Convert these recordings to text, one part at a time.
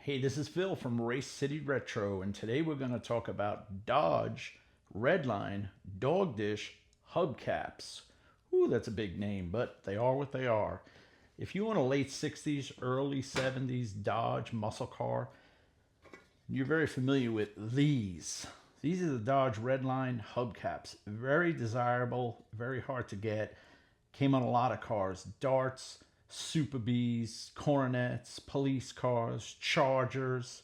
Hey, this is Phil from Race City Retro, and today we're going to talk about Dodge Redline Dog Dish Hubcaps. Ooh, that's a big name, but they are what they are. If you want a late 60s, early 70s Dodge muscle car, you're very familiar with these. These are the Dodge Redline Hubcaps. Very desirable, very hard to get. Came on a lot of cars. Darts, Super Bs, Coronets, police cars, Chargers,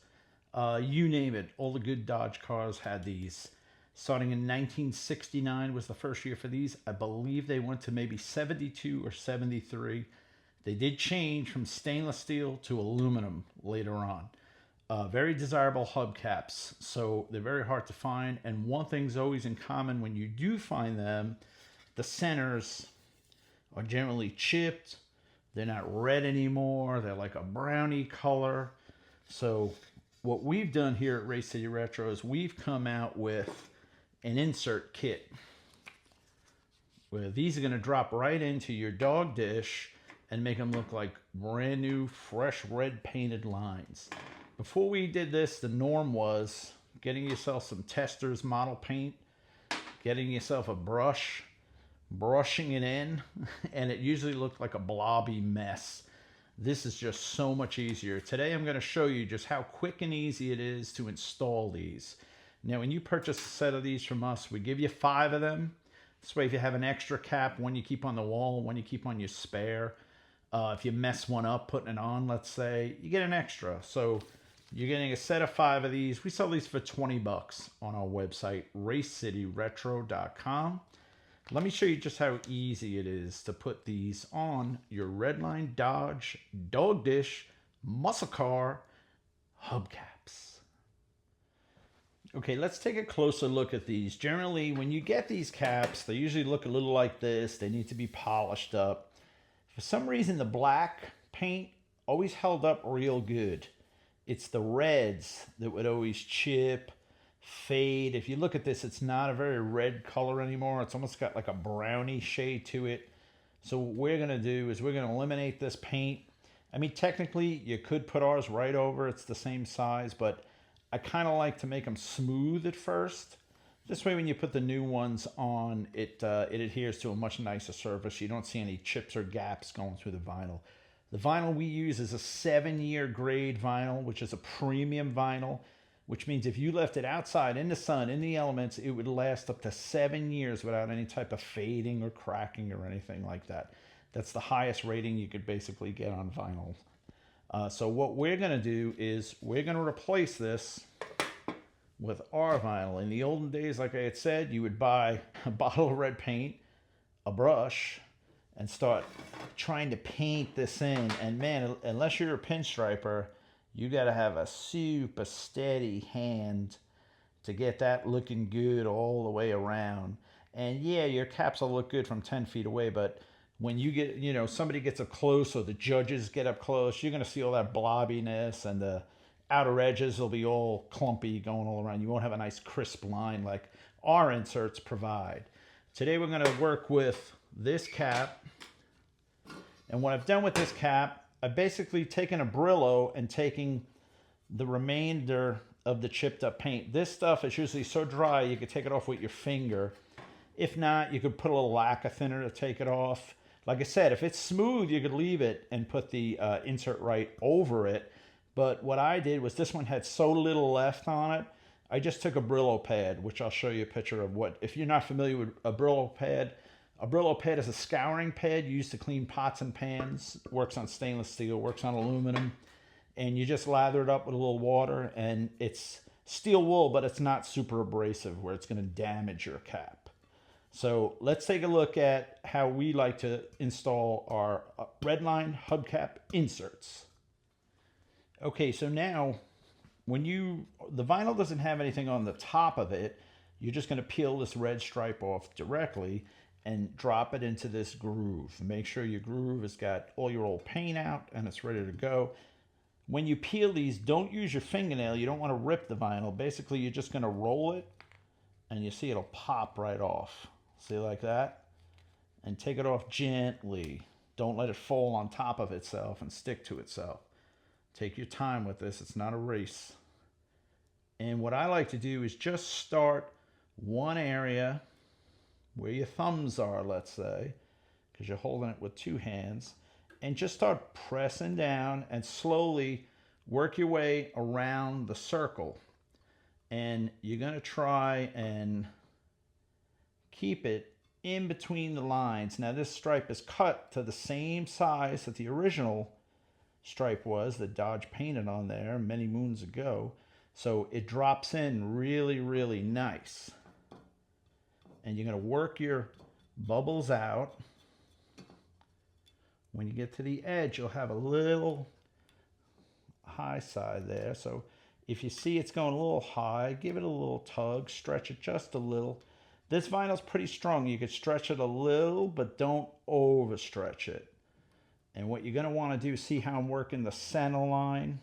you name it. All the good Dodge cars had these. Starting in 1969 was the first year for these. I believe they went to maybe 72 or 73. They did change from stainless steel to aluminum later on. Very desirable hubcaps, so they're very hard to find. And one thing's always in common when you do find them, the centers are generally chipped. They're not red anymore. They're like a brownie color. So what we've done here at Race City Retro is we've come out with an insert kit where these are going to drop right into your dog dish and make them look like brand new, fresh red painted lines. Before we did this, the norm was getting yourself some Testors model paint, getting yourself a brush, brushing it in, and it usually looked like a blobby mess. This is just so much easier. Today I'm going to show you just how quick and easy it is to install these. Now when you purchase a set of these from us, we give you 5 of them. This way if you have an extra cap, one you keep on the wall, one you keep on your spare. If you mess one up putting it on, let's say, you get an extra. So you're getting a set of 5 of these. We sell these for 20 bucks on our website, racecityretro.com. Let me show you just how easy it is to put these on your Redline Dodge Dog Dish Muscle Car Hubcaps. Okay, let's take a closer look at these. Generally, when you get these caps, they usually look a little like this. They need to be polished up. For some reason, the black paint always held up real good. It's the reds that would always chip, fade. If you look at this, it's not a very red color anymore. It's almost got like a brownie shade to it. So what we're going to do is we're going to eliminate this paint. I mean, technically, you could put ours right over. It's the same size, but I kind of like to make them smooth at first. This way, when you put the new ones on, it adheres to a much nicer surface. You don't see any chips or gaps going through the vinyl. The vinyl we use is a 7-year grade vinyl, which is a premium vinyl, which means if you left it outside in the sun, in the elements, it would last up to 7 years without any type of fading or cracking or anything like that. That's the highest rating you could basically get on vinyl. So what we're going to do is we're going to replace this with our vinyl. In the olden days, like I had said, you would buy a bottle of red paint, a brush, and start trying to paint this in. And man, unless you're a pinstriper, you got to have a super steady hand to get that looking good all the way around. And yeah, your caps will look good from 10 feet away, but when you get, somebody gets up close or the judges get up close, you're going to see all that blobbiness and the outer edges will be all clumpy going all around. You won't have a nice crisp line like our inserts provide. Today we're going to work with this cap. And what I've done with this cap, I've basically taken a Brillo and taking the remainder of the chipped up paint. This stuff is usually so dry you could take it off with your finger. If not, you could put a little lacquer thinner to take it off. Like I said, if it's smooth, you could leave it and put the insert right over it. But what I did was this one had so little left on it, I just took a Brillo pad, which I'll show you a picture of what, if you're not familiar with a Brillo pad is a scouring pad used to clean pots and pans. It works on stainless steel, works on aluminum. And you just lather it up with a little water, and it's steel wool, but it's not super abrasive where it's going to damage your cap. So let's take a look at how we like to install our Redline hubcap inserts. Okay, so now the vinyl doesn't have anything on the top of it, you're just going to peel this red stripe off directly and drop it into this groove. Make sure your groove has got all your old paint out and it's ready to go. When you peel these, don't use your fingernail. You don't want to rip the vinyl. Basically, you're just going to roll it and you see it'll pop right off. See, like that? And take it off gently. Don't let it fall on top of itself and stick to itself. Take your time with this. It's not a race. And what I like to do is just start one area where your thumbs are, let's say, because you're holding it with two hands, and just start pressing down and slowly work your way around the circle. And you're going to try and keep it in between the lines. Now this stripe is cut to the same size that the original stripe was that Dodge painted on there many moons ago. So it drops in really, really nice. And you're going to work your bubbles out. When you get to the edge, you'll have a little high side there. So if you see it's going a little high, give it a little tug, stretch it just a little. This vinyl's pretty strong. You could stretch it a little, but don't overstretch it. And what you're going to want to do is see how I'm working the center line.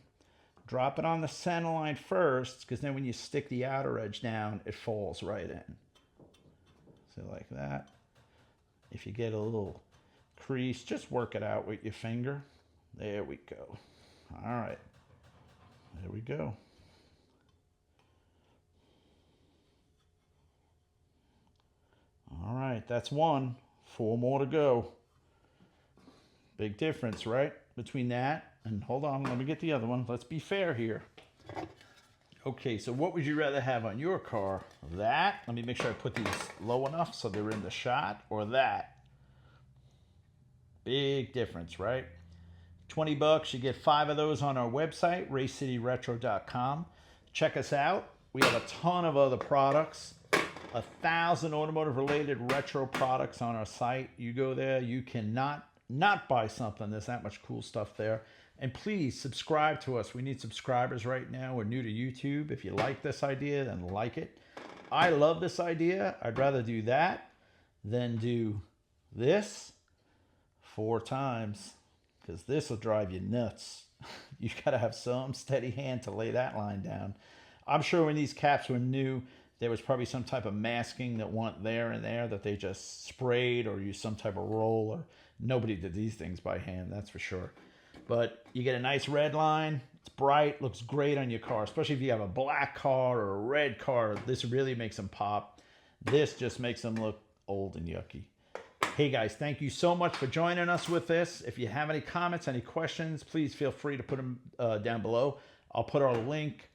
Drop it on the center line first, because then when you stick the outer edge down, it falls right in. So like that. If you get a little crease, just work it out with your finger. There we go. All right. There we go. All right, that's one. 4 more to go. Big difference, right? Between that and, hold on, let me get the other one. Let's be fair here. Okay, so what would you rather have on your car? That, let me make sure I put these low enough so they're in the shot, or that? Big difference, right? 20 bucks, you get 5 of those on our website, racecityretro.com. Check us out. We have a ton of other products, 1,000 automotive related retro products on our site. You go there, you cannot not buy something. There's that much cool stuff there. And please subscribe to us. We need subscribers right now. We're new to YouTube. If you like this idea, then like it. I love this idea. I'd rather do that than do this 4 times, because this will drive you nuts. You've got to have some steady hand to lay that line down. I'm sure when these caps were new, there was probably some type of masking that went there and there that they just sprayed or used some type of roller. Nobody did these things by hand, that's for sure. But you get a nice red line. It's bright, looks great on your car, especially if you have a black car or a red car. This really makes them pop. This just makes them look old and yucky. Hey guys, thank you so much for joining us with this. If you have any comments, any questions, please feel free to put them down below. I'll put our link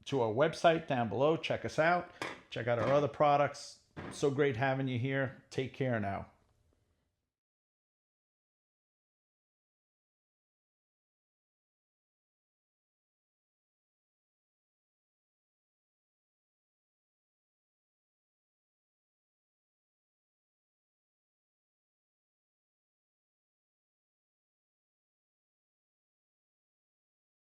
to our website down below. Check us out. Check out our other products. So great having you here. Take care now.